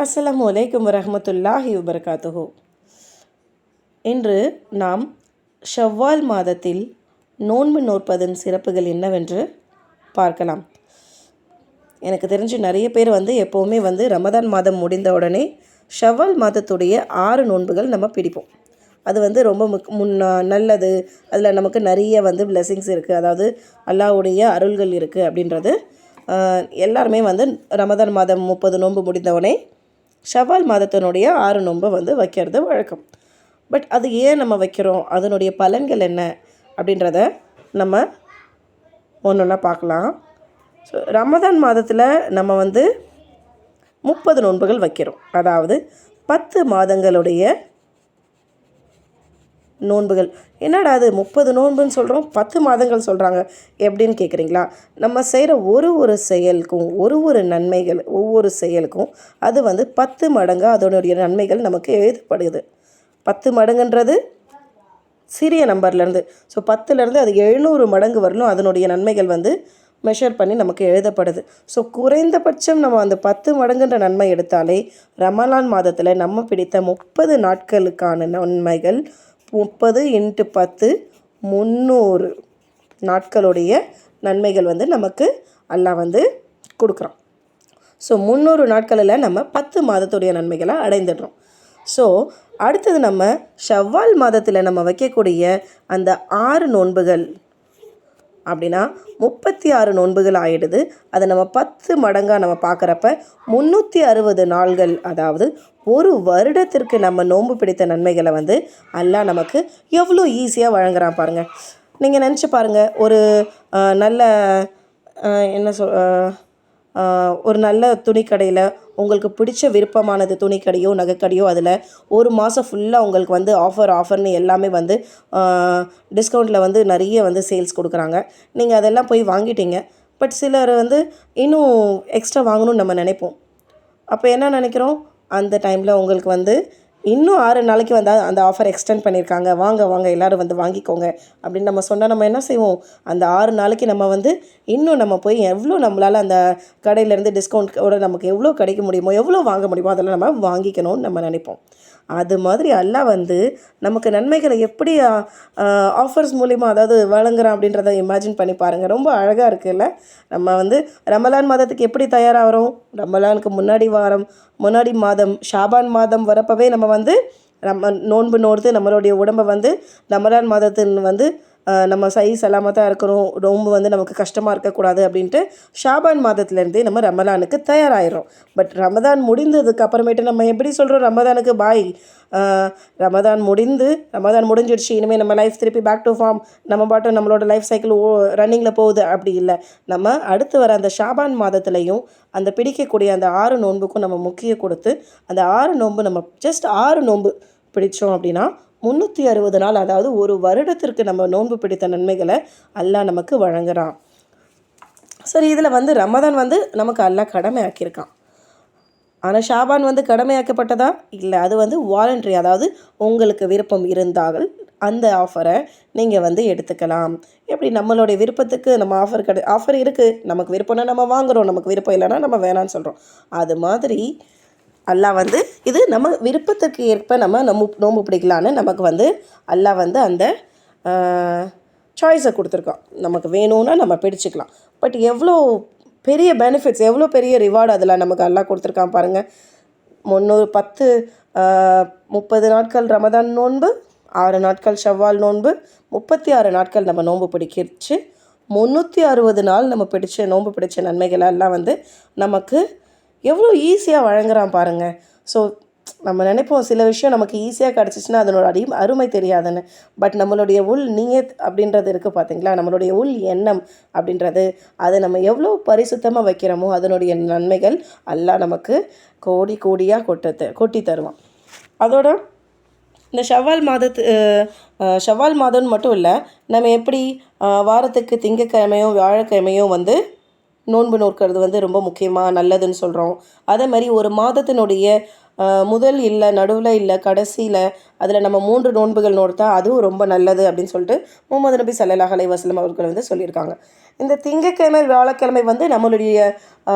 அஸ்ஸலாமு அலைக்கும் வரஹ்மத்துல்லாஹி வபரகாத்துஹு. இன்று நாம் ஷவ்வால் மாதத்தில் நோன்பு நோற்பதன் சிறப்புகள் என்னவென்று பார்க்கலாம். எனக்கு தெரிஞ்சு நிறைய பேர் எப்போவுமே ரமதான் மாதம் முடிந்த உடனே ஷவ்வால் மாதத்துடைய 6 நோன்புகள் நம்ம பிடிப்போம். அது ரொம்ப நல்லது. அதில் நமக்கு நிறைய பிளெஸிங்ஸ் இருக்குது, அதாவது அல்லாஹ்வுடைய அருள்கள் இருக்குது அப்படின்றது எல்லாருமே ரமதான் மாதம் 30 நோன்பு முடிந்தவுடனே ஷவ்வால் மாதத்தினுடைய 6 நோன்பை வைக்கிறது வழக்கம். பட் அது ஏன் நம்ம வைக்கிறோம், அதனுடைய பலன்கள் என்ன அப்படின்றத நம்ம ஒன்றா பார்க்கலாம். ஸோ ரமதான் மாதத்தில் நம்ம 30 நோன்புகள் வைக்கிறோம். அதாவது 10 மாதங்களுடைய நோன்புகள். என்னடா அது 30 நோன்புன்னு சொல்கிறோம், 10 மாதங்கள் சொல்கிறாங்க எப்படின்னு கேட்குறீங்களா? நம்ம செய்கிற ஒரு செயலுக்கும் ஒரு நன்மைகள், ஒவ்வொரு செயலுக்கும் அது 10 மடங்காக அதனுடைய நன்மைகள் நமக்கு எழுதப்படுது. 10 மடங்குன்றது சிறிய நம்பர்லேருந்து, ஸோ 10லேருந்து அது 700 மடங்கு வரலும் அதனுடைய நன்மைகள் மெஷர் பண்ணி நமக்கு எழுதப்படுது. ஸோ குறைந்தபட்சம் நம்ம அந்த 10 மடங்குன்ற நன்மை எடுத்தாலே ரமலான் மாதத்தில் நம்ம பிடித்த 30 நாட்களுக்கான நன்மைகள் 30 × 10 300 நாட்களுடைய நன்மைகள் நமக்கு அல்லாஹ் கொடுக்குறான். ஸோ 300 நாட்களில் நம்ம 10 மாதத்துடைய நன்மைகளை அடைந்துடுறோம். ஸோ அடுத்தது நம்ம ஷவ்வால் மாதத்தில் நம்ம வைக்கக்கூடிய அந்த 6 நோன்புகள் அப்படின்னா 36 நோன்புகள் ஆகிடுது. அதை நம்ம 10 மடங்காக நம்ம பார்க்குறப்ப 360 நாள்கள், அதாவது ஒரு வருடத்திற்கு நம்ம நோன்பு பிடித்த நன்மைகளை அல்லாஹ் நமக்கு எவ்வளோ ஈஸியாக வழங்குறான் பாருங்கள். நீங்கள் நினச்சி பாருங்கள், ஒரு நல்ல ஒரு நல்ல துணிக்கடையில் உங்களுக்கு பிடிச்ச விருப்பமானது துணிக்கடையோ நகைக்கடையோ, அதில் ஒரு மாதம் ஃபுல்லாக உங்களுக்கு ஆஃபர்னு எல்லாமே டிஸ்கவுண்ட்டில் நிறைய சேல்ஸ் கொடுக்குறாங்க. நீங்கள் அதெல்லாம் போய் வாங்கிட்டீங்க. பட் சிலர் இன்னும் எக்ஸ்ட்ரா வாங்கணும்னு நம்ம நினைப்போம். அப்போ என்ன நினைக்கிறோம், அந்த டைமில் உங்களுக்கு இன்னும் 6 நாளைக்கு அந்த ஆஃபர் எக்ஸ்டெண்ட் பண்ணியிருக்காங்க, வாங்க எல்லோரும் வாங்கிக்கோங்க அப்படின்னு நம்ம சொன்னால் நம்ம என்ன செய்வோம், அந்த 6 நாளைக்கு நம்ம இன்னும் நம்ம போய் எவ்வளோ நம்மளால் அந்த கடையிலேருந்து டிஸ்கவுண்ட்டோட நமக்கு எவ்வளோ கிடைக்க முடியுமோ, எவ்வளோ வாங்க முடியுமோ அதெல்லாம் நம்ம வாங்கிக்கணும்னு நம்ம நினைப்போம். அது மாதிரி அல்லாஹ் நமக்கு நன்மைகளை எப்படி ஆஃபர்ஸ் மூலிமா அதாவது வழங்குறான் அப்படின்றத இமேஜின் பண்ணி பாருங்கள். ரொம்ப அழகாக இருக்குல்ல. நம்ம ரமலான் மாதத்துக்கு எப்படி தயாராகிறோம், ரமலானுக்கு முன்னாடி மாதம் ஷாபான் மாதம் வரப்பவே நம்ம நோன்பு நோர்த்து நம்மளுடைய உடம்பை ரமலான் மாதத்தின் நம்ம சலாமத்தாக இருக்கணும், நோன்பு நமக்கு கஷ்டமாக இருக்கக்கூடாது அப்படின்ட்டு ஷாபான் மாதத்துலேருந்தே நம்ம ரமலானுக்கு தயாராகிடும். பட் ரமதான் முடிந்ததுக்கு அப்புறமேட்டு நம்ம எப்படி சொல்கிறோம், ரமதானுக்கு பாய், ரமதான் முடிஞ்சிடுச்சு, இனிமேல் நம்ம லைஃப் திருப்பி பேக் டு ஃபார்ம், நம்ம பாட்டும் நம்மளோட லைஃப் சைக்கிள் ரன்னிங்கில் போகுது. அப்படி இல்லை. நம்ம அடுத்து வர அந்த ஷாபான் மாதத்துலேயும் அந்த பிடிக்கக்கூடிய அந்த 6 நோன்புக்கும் நம்ம முக்கியம் கொடுத்து அந்த 6 நோன்பு நம்ம ஜஸ்ட் 6 நோன்பு பிடித்தோம் அப்படின்னா 360 நாள், அதாவது ஒரு வருடத்திற்கு நம்ம நோன்பு பிடித்த நன்மைகளை அல்லாஹ் நமக்கு வழங்குறான். சரி, இதில் ரமதான் நமக்கு அல்லாஹ் கடமையாக்கியிருக்கான். ஆனால் ஷாபான் கடமையாக்கப்பட்டதா இல்லை, அது வாலண்டரி, அதாவது உங்களுக்கு விருப்பம் இருந்தால் அந்த ஆஃபரை நீங்கள் எடுத்துக்கலாம். எப்படி நம்மளுடைய விருப்பத்துக்கு நம்ம ஆஃபர் இருக்குது, நமக்கு விருப்பம்னா நம்ம வாங்குகிறோம், நமக்கு விருப்பம் இல்லைன்னா நம்ம வேணான்னு சொல்கிறோம். அது மாதிரி அல்லாஹ் இது நம்ம விருப்பத்துக்கு ஏற்ப நம்ம நோன்பு பிடிக்கலான்னு நமக்கு அல்லாஹ் அந்த சாய்ஸை கொடுத்துருக்கோம். நமக்கு வேணும்னா நம்ம பிடிச்சிக்கலாம். பட் எவ்வளோ பெரிய பெனிஃபிட்ஸ், எவ்வளோ பெரிய ரிவார்டு அதில் நமக்கு அல்லாஹ் கொடுத்துருக்கான் பாருங்கள். 30 நாட்கள் ரமதான் நோன்பு, 6 நாட்கள் ஷவ்வால் நோன்பு, 36 நாட்கள் நம்ம நோன்பு பிடிக்கிச்சு, 360 நாள் நம்ம நோன்பு பிடிச்ச நன்மைகளை எல்லாம் நமக்கு எவ்வளோ ஈஸியாக வழங்குறான் பாருங்கள். ஸோ நம்ம நினைப்போம் சில விஷயம் நமக்கு ஈஸியாக கிடச்சிச்சின்னா அதனோட அருமை தெரியாதுன்னு. பட் நம்மளுடைய உள் நீயத் அப்படின்றது இருக்குது பார்த்தீங்களா, நம்மளுடைய உள் எண்ணம் அப்படின்றது, அதை நம்ம எவ்வளோ பரிசுத்தமாக வைக்கிறோமோ அதனுடைய நன்மைகள் அல்லாஹ் நமக்கு கோடியாக கொட்டி தருவான். அதோட இந்த ஷவ்வால் மாதம்னு மட்டும் இல்லை, நம்ம எப்படி வாரத்துக்கு திங்கக்கிழமையும் வியாழக்கிழமையும் நோன்பு நோக்கிறது ரொம்ப முக்கியமாக நல்லதுன்னு சொல்கிறோம். அதே மாதிரி ஒரு மாதத்தினுடைய முதல் இல்லை, நடுவில் இல்லை, கடைசியில் அதில் நம்ம 3 நோன்புகள் நோட்டா அதுவும் ரொம்ப நல்லது அப்படின்னு சொல்லிட்டு முகமது நபி ஸல்லல்லாஹு அலைஹி வஸல்லம் அவர்கள் வந்து சொல்லியிருக்காங்க. இந்த திங்கட்கிழமை வியாழக்கிழமை வந்து நம்மளுடைய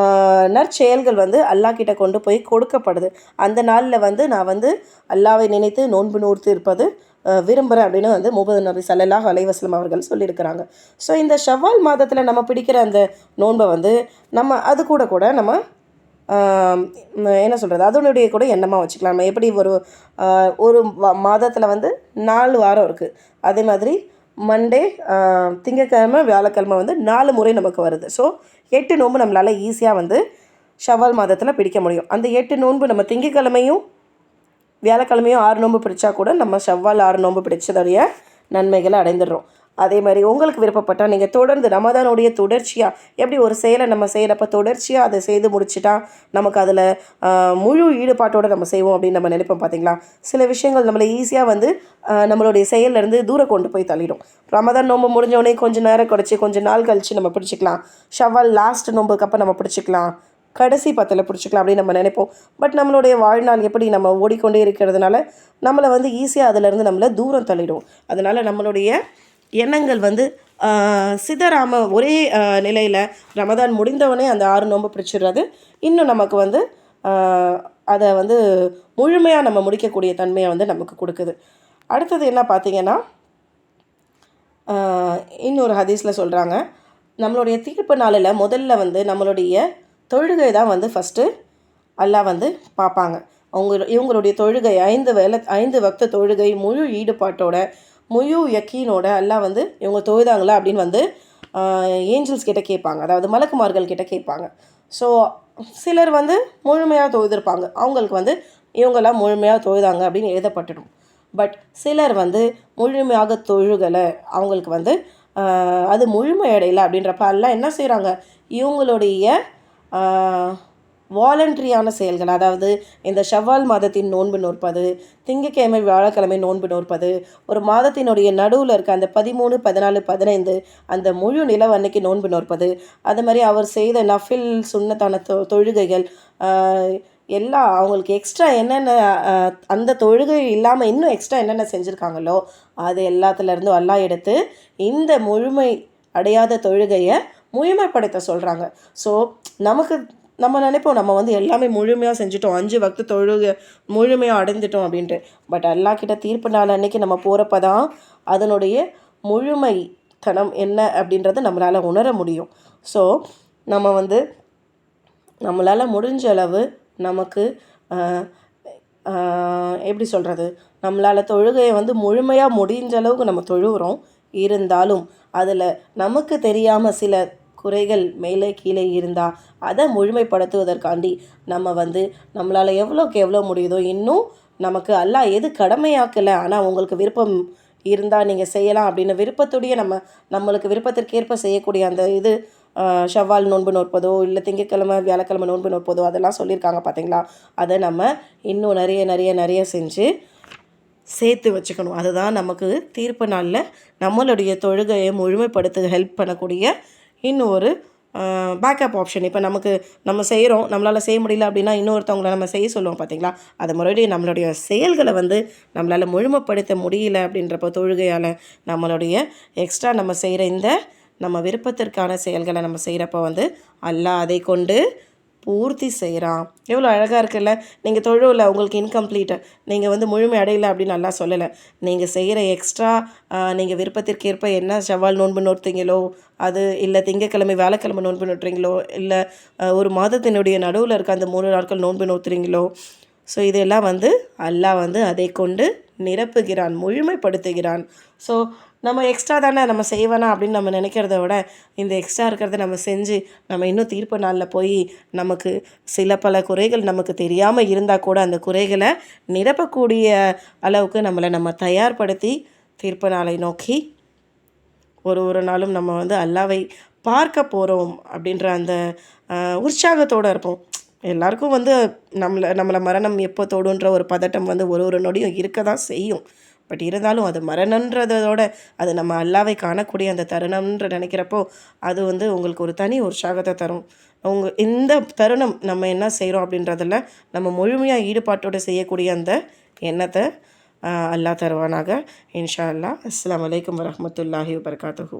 நற்செயல்கள் வந்து அல்லாஹ் கிட்ட கொண்டு போய் கொடுக்கப்படுது. அந்த நாளில் வந்து நான் வந்து அல்லாவை நினைத்து நோன்பு நோர்த்து இருப்பது விரும்புகிறேன் அப்படின்னு வந்து முகமது நபி ஸல்லல்லாஹு அலைஹி வஸல்லம் அவர்கள் சொல்லியிருக்கிறாங்க. ஸோ இந்த ஷவ்வால் மாதத்தில் நம்ம பிடிக்கிற அந்த நோன்பை வந்து நம்ம அது கூட கூட நம்ம என்ன சொல்கிறது, அதனுடைய கூட எண்ணமாக வச்சுக்கலாம். நம்ம எப்படி ஒரு மாதத்தில் வந்து 4 வாரம் இருக்குது, அதே மாதிரி மண்டே, திங்கக்கிழமை, வியாழக்கிழமை வந்து 4 முறை நமக்கு வருது. ஸோ 8 நோன்பு நம்மளால் ஈஸியாக வந்து ஷவ்வால் மாதத்தில் பிடிக்க முடியும். அந்த 8 நோன்பு நம்ம திங்கக்கிழமையும் வியாழக்கிழமையும் 6 நோன்பு பிடிச்சா கூட நம்ம ஷவ்வால் 6 நோன்பு பிடிச்சதுடைய நன்மைகளை அடைந்துடுறோம். அதே மாதிரி உங்களுக்கு விருப்பப்பட்டால் நீங்கள் தொடர்ந்து ரமதானுடைய தொடர்ச்சியாக எப்படி ஒரு செயலை நம்ம செய்கிறப்ப தொடர்ச்சியாக அதை செய்து முடிச்சுட்டா நமக்கு அதில் முழு ஈடுபாட்டோடு நம்ம செய்வோம் அப்படின்னு நம்ம நினைப்போம் பார்த்தீங்களா. சில விஷயங்கள் நம்மளை ஈஸியாக வந்து நம்மளுடைய செயல்லேருந்து தூரம் கொண்டு போய் தள்ளிடும். ரமதான் நோன்பு முடிஞ்சோடனே கொஞ்சம் நேரம் குறைச்சி கொஞ்சம் நாள் கழித்து நம்ம பிடிச்சிக்கலாம். ஷவ்வால் லாஸ்ட் நோன்புக்கு அப்போ நம்ம பிடிச்சிக்கலாம், கடைசி 10ல் பிடிச்சிக்கலாம் அப்படின்னு நம்ம நினைப்போம். பட் நம்மளுடைய வாழ்நாள் எப்படி நம்ம ஓடிக்கொண்டே இருக்கிறதுனால நம்மளை வந்து ஈஸியாக அதிலேருந்து நம்மளை தூரம் தள்ளிடும். அதனால் நம்மளுடைய எண்ணங்கள் வந்து சிதறாமல் ஒரே நிலையில் ரமதான் முடிந்தவொடனே அந்த 6 நோன்பு பிடிச்சிடுறது இன்னும் நமக்கு வந்து அதை வந்து முழுமையாக நம்ம முடிக்கக்கூடிய தன்மையை வந்து நமக்கு கொடுக்குது. அடுத்தது என்ன பார்த்திங்கன்னா, இன்னொரு ஹதீஸில் சொல்கிறாங்க, நம்மளுடைய தீர்ப்பு நாளில் முதல்ல வந்து நம்மளுடைய தொழுகை தான் வந்து ஃபஸ்ட்டு அல்லாஹ் வந்து பார்ப்பாங்க. இவங்களுடைய தொழுகை 5 வக்த தொழுகை முழு ஈடுபாட்டோட முழு யக்கீனோட அல்லாஹ் வந்து இவங்க தொழுதாங்களா அப்படின்னு வந்து ஏஞ்சல்ஸ் கிட்ட கேட்பாங்க, அதாவது மலக்குமார்கள் கிட்ட கேட்பாங்க. ஸோ சிலர் வந்து முழுமையாக தொழுதிருப்பாங்க, அவங்களுக்கு வந்து இவங்கெல்லாம் முழுமையாக தொழுதாங்க அப்படின்னு எழுதப்பட்டுடும். பட் சிலர் வந்து முழுமையாக தொழுகலை, அவங்களுக்கு வந்து அது முழுமையடையலை அப்படின்றப்ப அல்லாஹ் என்ன செய்கிறாங்க, இவங்களுடைய வாலண்ட்ரியான செயல்கள், அதாவது இந்த ஷவ்வால் மாதத்தின் நோன்பு நோற்பது, திங்கக்கிழமை வியாழக்கிழமை நோன்பு நோற்பது, ஒரு மாதத்தினுடைய நடுவில் இருக்க அந்த 13, 14, 15 அந்த முழு நிலவு அன்னைக்கு நோன்பு நோற்பது, அது மாதிரி அவர் செய்த நஃபில் சுன்னத்தான தொழுகைகள் எல்லாம் அவங்களுக்கு எக்ஸ்ட்ரா என்னென்ன அந்த தொழுகை இல்லாமல் இன்னும் எக்ஸ்ட்ரா என்னென்ன செஞ்சுருக்காங்களோ அது எல்லாத்துலேருந்தும் அல்லாஹ் எடுத்து இந்த முழுமை அடையாத தொழுகையை முழுமைப்படுத்த சொல்கிறாங்க. ஸோ நம்ம நினைப்போம் நம்ம வந்து எல்லாமே முழுமையாக செஞ்சுட்டோம், 5 வக்து தொழுகை முழுமையாக அடைஞ்சிட்டோம் அப்படின்ட்டு. பட் அல்லாஹ் கிட்ட தீர்ப்பு நாள் அன்னைக்கு நம்ம போகிறப்ப தான் அதனுடைய முழுமைத்தனம் என்ன அப்படின்றத நம்மளால் உணர முடியும். ஸோ நம்ம வந்து நம்மளால் முடிஞ்ச அளவு நமக்கு எப்படி சொல்கிறது, நம்மளால் தொழுகையை வந்து முழுமையாக முடிஞ்ச அளவுக்கு நம்ம தொழுகிறோம். இருந்தாலும் அதில் நமக்கு தெரியாமல் சில குறைகள் மேலே கீழே இருந்தால் அதை முழுமைப்படுத்துவதற்காண்டி நம்ம வந்து நம்மளால் எவ்வளோக்கு எவ்வளோ முடியுதோ, இன்னும் நமக்கு அல்லாஹ் எது கடமையாக்கலை ஆனால் உங்களுக்கு விருப்பம் இருந்தால் நீங்கள் செய்யலாம் அப்படின்னு விருப்பத்துடைய நம்மளுக்கு விருப்பத்திற்கேற்ப செய்யக்கூடிய அந்த இது ஷவ்வால் நோன்பு நோற்பதோ இல்லை திங்கக்கிழமை வியாழக்கிழமை நோன்பு நோற்பதோ அதெல்லாம் சொல்லியிருக்காங்க பார்த்தீங்களா. அதை நம்ம இன்னும் நிறைய நிறைய நிறைய செஞ்சு சேர்த்து வச்சுக்கணும். அதுதான் நமக்கு தீர்ப்பு நாளில் நம்மளுடைய தொழுகையை முழுமைப்படுத்த ஹெல்ப் பண்ணக்கூடிய இன்னும் ஒரு பேக்கப் ஆப்ஷன். இப்போ நம்ம செய்கிறோம், நம்மளால் செய்ய முடியல அப்படின்னா இன்னொருத்தவங்களை நம்ம செய்ய சொல்லுவோம் பார்த்தீங்களா. அது மறுபடியும் நம்மளுடைய செயல்களை வந்து நம்மளால் முழுமைப்படுத்த முடியல அப்படின்றப்போ தொழுகையால் நம்மளுடைய எக்ஸ்ட்ரா நம்ம செய்கிற இந்த நம்ம விருப்பத்திற்கான செயல்களை நம்ம செய்கிறப்ப வந்து அல்லாஹ் அதை கொண்டு பூர்த்தி செய்கிறான். எவ்வளோ அழகாக இருக்குல்ல. நீங்கள் தொழுவில் உங்களுக்கு இன்கம்ப்ளீட்டு, நீங்கள் வந்து முழுமை அடையலை அப்படின்னு நல்லா சொல்லலை. நீங்கள் செய்கிற எக்ஸ்ட்ரா நீங்கள் விருப்பத்திற்கேற்ப என்ன ஷவ்வால் நோன்பு நோட்றீங்களோ அது, இல்லை திங்கக்கிழமை வியாழக்கிழமை நோன்பு நோட்டுறீங்களோ, இல்லை ஒரு மாதத்தினுடைய நடுவில் இருக்க அந்த 3 நாட்கள் நோன்பு நோத்துறீங்களோ, ஸோ இதெல்லாம் வந்து அல்லாஹ் வந்து அதை கொண்டு நிரப்புகிறான், முழுமைப்படுத்துகிறான். ஸோ நம்ம எக்ஸ்ட்ரா தானே நம்ம செய்வேனா அப்படின்னு நம்ம நினைக்கிறத விட இந்த எக்ஸ்ட்ரா இருக்கிறத நம்ம செஞ்சு நம்ம இன்னும் தீர்ப்பு நாளில் போய் நமக்கு சில பல குறைகள் நமக்கு தெரியாமல் இருந்தால் கூட அந்த குறைகளை நிரப்பக்கூடிய அளவுக்கு நம்ம தயார்படுத்தி தீர்ப்பு நாளை நோக்கி ஒரு நாளும் நம்ம வந்து அல்லாவை பார்க்க போகிறோம் அப்படின்ற அந்த உற்சாகத்தோடு இருப்போம். எல்லாருக்கும் வந்து நம்மளை மரணம் எப்போ தொடுன்ற ஒரு பதட்டம் வந்து ஒரு நொடியும் இருக்க தான் செய்யும். பட் இருந்தாலும் அது மரணன்றதோட அது நம்ம அல்லாவை காணக்கூடிய அந்த தருணம்ன்ற நினைக்கிறப்போ அது வந்து உங்களுக்கு ஒரு தனி உற்சாகத்தை தரும். இந்த தருணம் நம்ம என்ன செய்கிறோம் அப்படின்றதில் நம்ம முழுமையாக ஈடுபாட்டோடு செய்யக்கூடிய அந்த எண்ணத்தை அல்லாஹ் தருவானாக. இன்ஷா அல்லாஹ். அஸ்ஸலாமு அலைக்கும் வரஹ்மத்துல்லாஹி வபரகாத்துஹு.